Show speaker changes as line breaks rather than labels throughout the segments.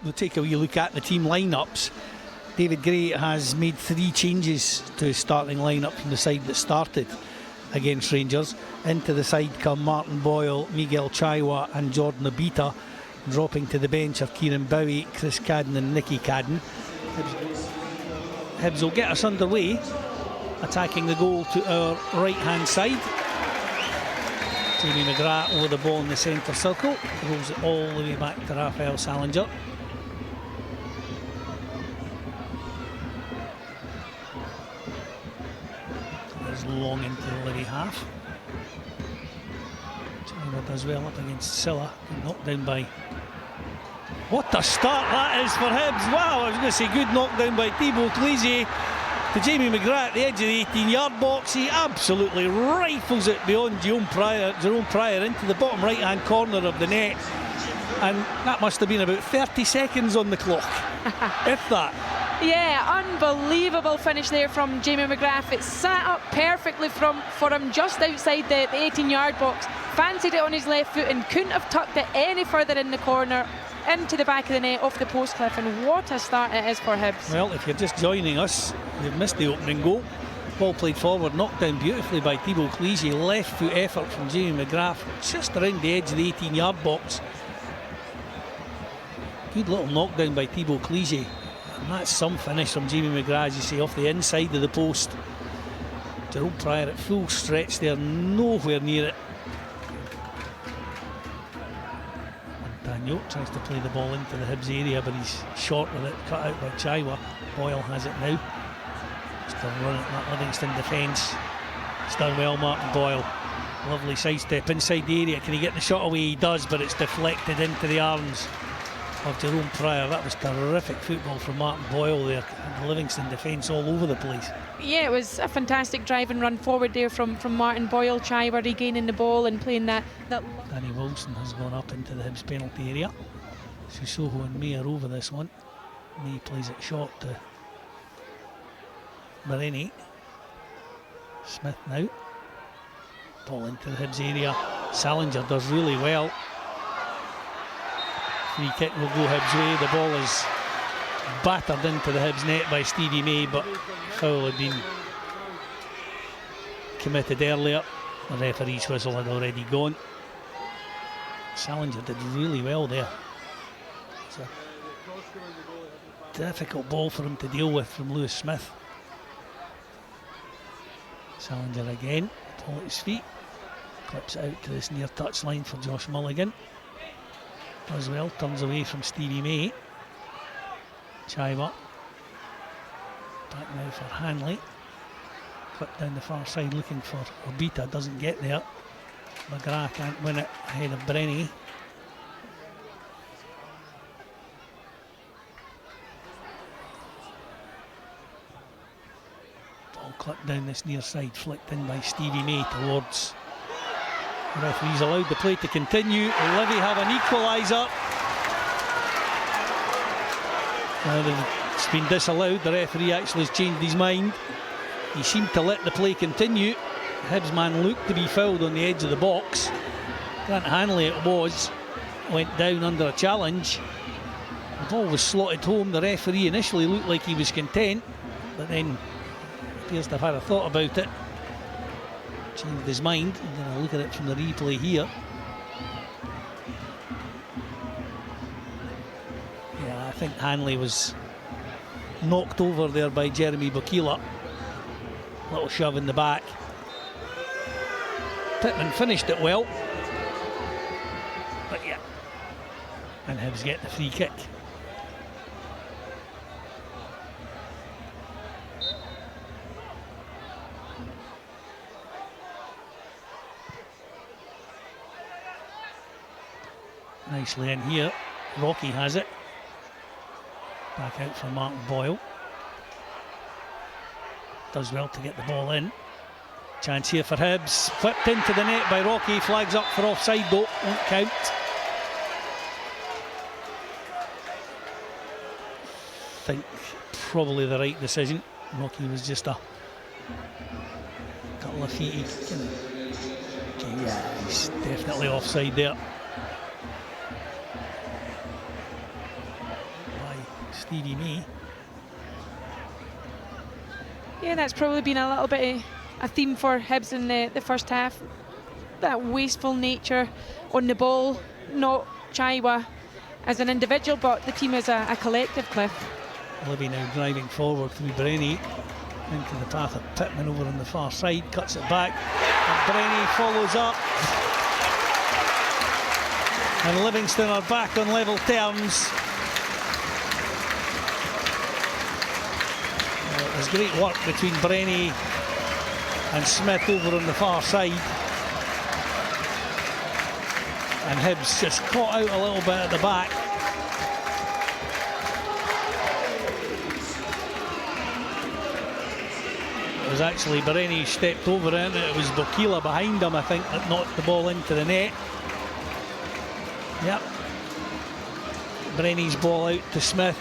we'll take a wee look at the team lineups. David Gray has made 3 changes to his starting lineup from the side that started against Rangers. Into the side come Martin Boyle, Miguel Chaiwa and Jordan Obita. Dropping to the bench are Kieran Bowie, Chris Cadden and Nicky Cadden. Hibs will get us underway, attacking the goal to our right hand side. Jamie McGrath over the ball in the centre circle, rolls it all the way back to Raphael Salinger. Goes long into the Livy half. China does well up against Silla, knocked down by... What a start that is for Hibs. Wow, I was going to say good knockdown by Thibaut Clézier to Jamie McGrath at the edge of the 18-yard box. He absolutely rifles it beyond Jerome Pryor into the bottom right-hand corner of the net. And that must have been about 30 seconds on the clock, if that.
Yeah, unbelievable finish there from Jamie McGrath. It sat up perfectly for him just outside the 18-yard box. Fancied it on his left foot and couldn't have tucked it any further in the corner, into the back of the net, off the post cliff, and what a start it is for Hibs. Well,
if you're just joining us, you've missed the opening goal. Ball played forward, knocked down beautifully by Thibaut Clézier. Left foot effort from Jamie McGrath, just around the edge of the 18-yard box. Good little knockdown by Thibaut Clézier. And that's some finish from Jamie McGrath, as you see, off the inside of the post. Jerome Pryor at full stretch there, nowhere near it. Daniel tries to play the ball into the Hibs area, but he's short with it, cut out by Chaiwa. Boyle has it now. Still running at that Livingston defence. It's done well, Martin Boyle. Lovely sidestep inside the area. Can he get the shot away? He does, but it's deflected into the arms of Jerome Pryor. That was terrific football from Martin Boyle there. And the Livingston defence all over the place.
Yeah, it was a fantastic drive and run forward there from Martin Boyle. Chaiwa regaining the ball and playing that.
Danny Wilson has gone up into the Hibs penalty area. Sissoko and May are over this one. May plays it short to Marini. Smith now. Ball into the Hibs area. Salinger does really well. Free kick will go Hibs way. The ball is battered into the Hibs net by Stevie May, but foul had been committed earlier. The referee's whistle had already gone. Salinger did really well there. It's a difficult ball for him to deal with from Lewis Smith. Salinger again, ball at his feet, clips out to this near touch line for Josh Mulligan. Does well, turns away from Stevie May. Chaiwa back now for Hanley. Clip down the far side looking for Obita, doesn't get there. McGrath can't win it ahead of Brennie. Ball clipped down this near side, flicked in by Stevie May towards. The referee's allowed the play to continue. Livy have an equaliser. It's been disallowed. The referee actually has changed his mind. He seemed to let the play continue. Hibs man looked to be fouled on the edge of the box. Grant Hanley it was. Went down under a challenge. The ball was slotted home. The referee initially looked like he was content, but then appears to have had a thought about it. Changed his mind. I'm going to look at it from the replay here. Yeah, I think Hanley was knocked over there by Jeremy Bokila. Little shove in the back. Pittman finished it well. But yeah. And Hibs get the free kick. Nicely in here. Rocky has it. Back out for Martin Boyle. Does well to get the ball in. Chance here for Hibs. Flipped into the net by Rocky. Flags up for offside though. Won't count. Think probably the right decision. Rocky was just a couple of feet. Yeah, he's definitely offside there. Stevie May.
Yeah, that's probably been a little bit of a theme for Hibs in the first half. That wasteful nature on the ball, not Chaiwa as an individual, but the team as a collective, Cliff.
Livy now driving forward through Brennie into the path of Pittman over on the far side, cuts it back, and Brennie follows up. And Livingston are back on level terms. There's great work between Brennie and Smith over on the far side. And Hibs just caught out a little bit at the back. It was actually Brennie stepped over it. It was Bokila behind him, I think, that knocked the ball into the net. Yep. Brennie's ball out to Smith.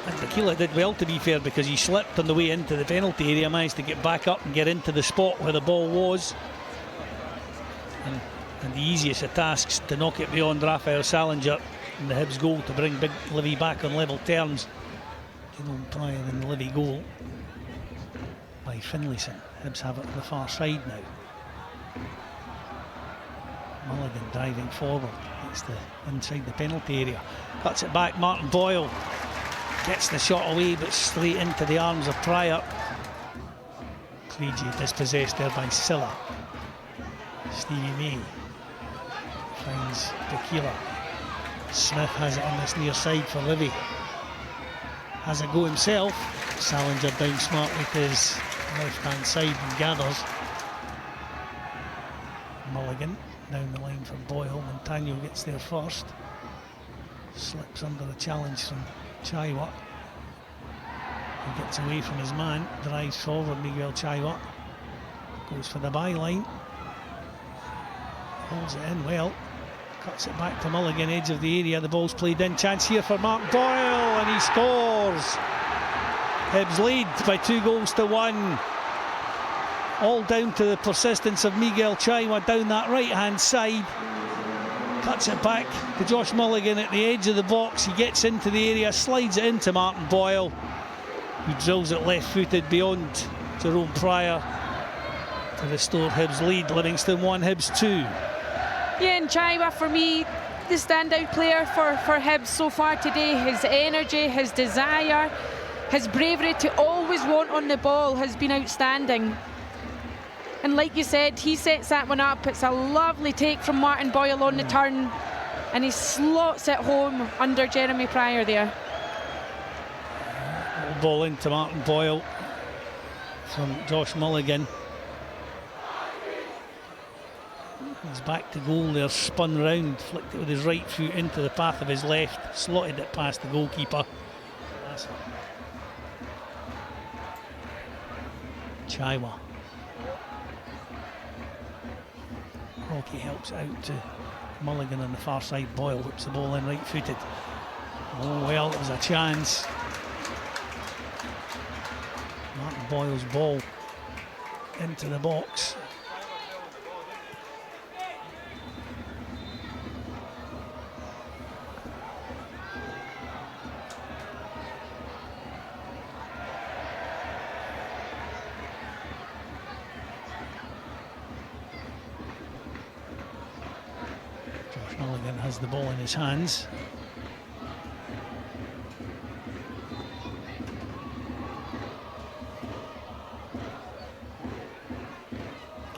And Bokila did well, to be fair, because he slipped on the way into the penalty area, managed to get back up and get into the spot where the ball was. And the easiest of tasks to knock it beyond Raphael Salinger and the Hibs goal to bring Big Livy back on level terms. Jerome Pryor in the Livy goal by Finlayson. Hibs have it on the far side now. Mulligan driving forward. It's inside the penalty area. Cuts it back. Martin Boyle gets the shot away, but straight into the arms of Pryor. Craigie dispossessed there by Silla. Stevie May finds Bokila. Smith has it on this near side for Livy. Has a go himself. Salinger down smartly to his left hand side and gathers. Mulligan down the line for Boyle. Montagno gets there first. Slips under a challenge from Chaiwa. He gets away from his man. Drives forward. Miguel Chaiwa goes for the byline. Holds it in well. Cuts it back to Mulligan, edge of the area. The ball's played in. Chance here for Mark Boyle, and he scores. Hibs lead by 2-1. All down to the persistence of Miguel Chaiwa down that right-hand side. Cuts it back to Josh Mulligan at the edge of the box. He gets into the area, slides it into Martin Boyle, who drills it left-footed beyond Jerome Pryor to restore Hibs lead. Livingston 1, Hibs 2.
Yeah, and Chaiwa, for me, the standout player for Hibs so far today. His energy, his desire, his bravery to always want on the ball has been outstanding. And like you said, he sets that one up. It's a lovely take from Martin Boyle on the turn, and he slots it home under Jeremy Pryor there.
Ball into Martin Boyle from Josh Mulligan. He's back to goal there, spun round, flicked it with his right foot into the path of his left, slotted it past the goalkeeper. Chaiwa. Rocky helps out to Mulligan on the far side. Boyle whips the ball in right-footed. Oh well, it was a chance. Martin Boyle's ball into the box. Mulligan has the ball in his hands.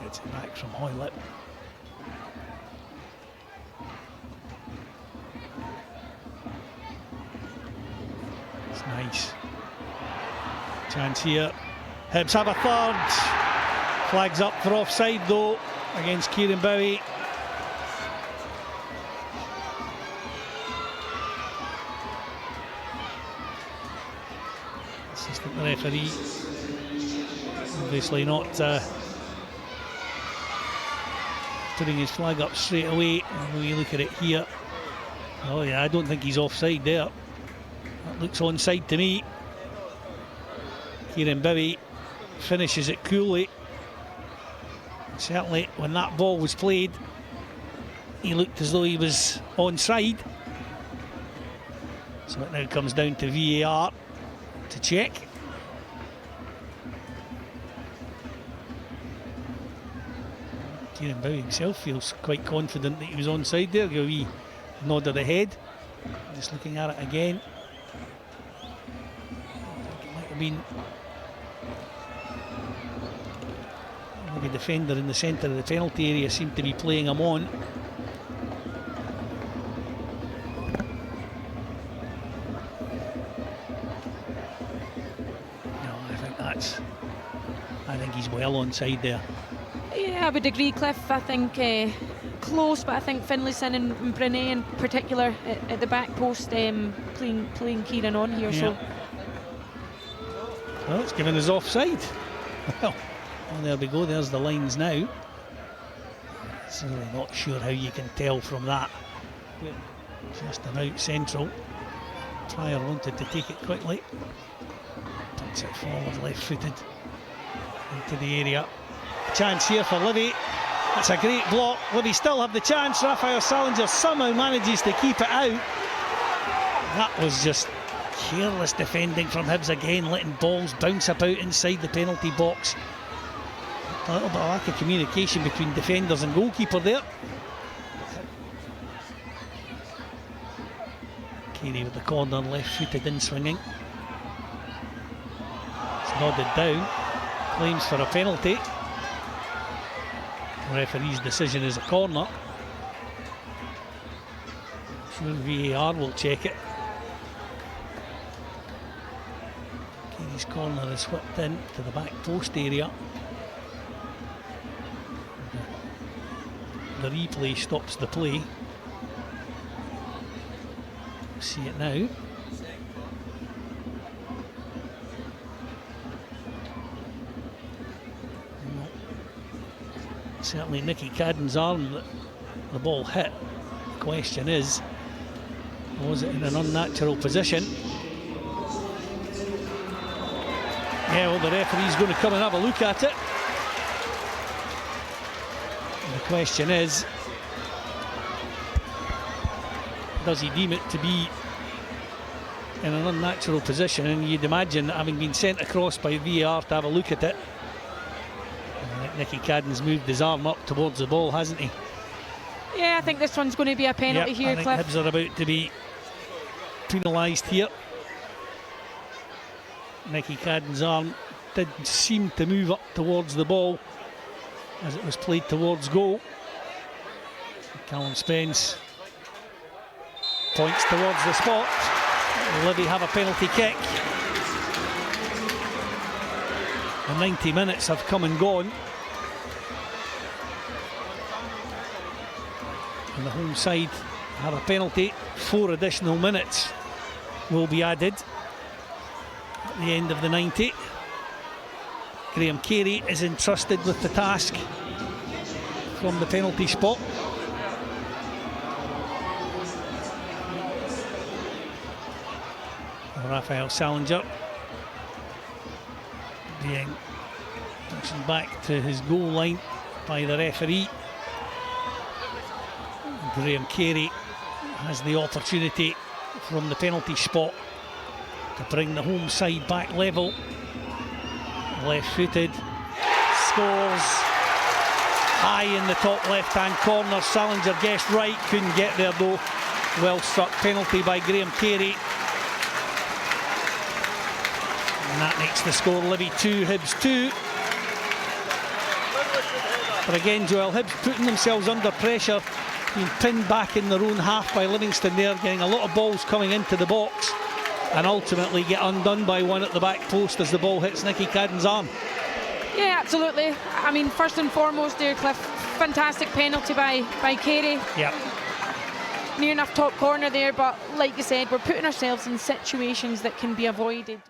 Gets it back from Hoylett. It's nice. Chance here. Hibs have a third. Flags up for offside though against Kieran Bowie. The referee obviously not putting his flag up straight away. When we look at it here, oh yeah, I don't think he's offside there. That looks onside to me. Kieran Bowie finishes it coolly. Certainly when that ball was played, he looked as though he was onside. So it now comes down to VAR to check. Kieran Bowie himself feels quite confident that he was onside there. Give a wee nod of the head. Just looking at it again. I think it might have been maybe defender in the centre of the penalty area seemed to be playing him on. I think he's well onside there.
Yeah, I would agree, Cliff. I think close, but I think Finlayson and Brené in particular at the back post playing Kieran on here.
Yeah.
So,
well, it's given us offside. Well, there we go. There's the lines now. It's really not sure how you can tell from that. Just about central. Pryor wanted to take it quickly. Puts it forward, left-footed into the area. Chance here for Livy. That's a great block. Livy still have the chance. Raphael Salinger somehow manages to keep it out. That was just careless defending from Hibs again, letting balls bounce about inside the penalty box. A little bit of lack of communication between defenders and goalkeeper there. Carey with the corner, left-footed in swinging. It's nodded down. Claims for a penalty. The referee's decision is a corner. I'm sure VAR will check it. Carey's corner is whipped in to the back post area. The replay stops the play. See it now. Certainly Nicky Cadden's arm that the ball hit. The question is, was it in an unnatural position? Yeah, well, the referee's going to come and have a look at it. And the question is, does he deem it to be in an unnatural position? And you'd imagine, having been sent across by VAR to have a look at it, Nicky Cadden's moved his arm up towards the ball, hasn't he?
yeah, I think this one's going to be a penalty here,
I think
Cliff.
Hibs are about to be penalised here. Nicky Cadden's arm did seem to move up towards the ball as it was played towards goal. Callum Spence points towards the spot. Livy have a penalty kick. The 90 minutes have come and gone. And the home side have a penalty. 4 additional minutes will be added at the end of the 90. Graham Carey is entrusted with the task from the penalty spot. Raphael Salinger being motioned back to his goal line by the referee. Graham Carey has the opportunity from the penalty spot to bring the home side back level. Left-footed, scores high in the top left-hand corner. Salinger guessed right, couldn't get there though. Well struck penalty by Graham Carey. And that makes the score Livy 2, Hibs 2. But again, Joel, Hibs putting themselves under pressure, being pinned back in their own half by Livingston there, getting a lot of balls coming into the box, and ultimately get undone by one at the back post as the ball hits Nicky Cadden's arm. Yeah,
absolutely. I mean, first and foremost there, Cliff, fantastic penalty by Carey.
Yeah.
Near enough top corner there, but like you said, we're putting ourselves in situations that can be avoided.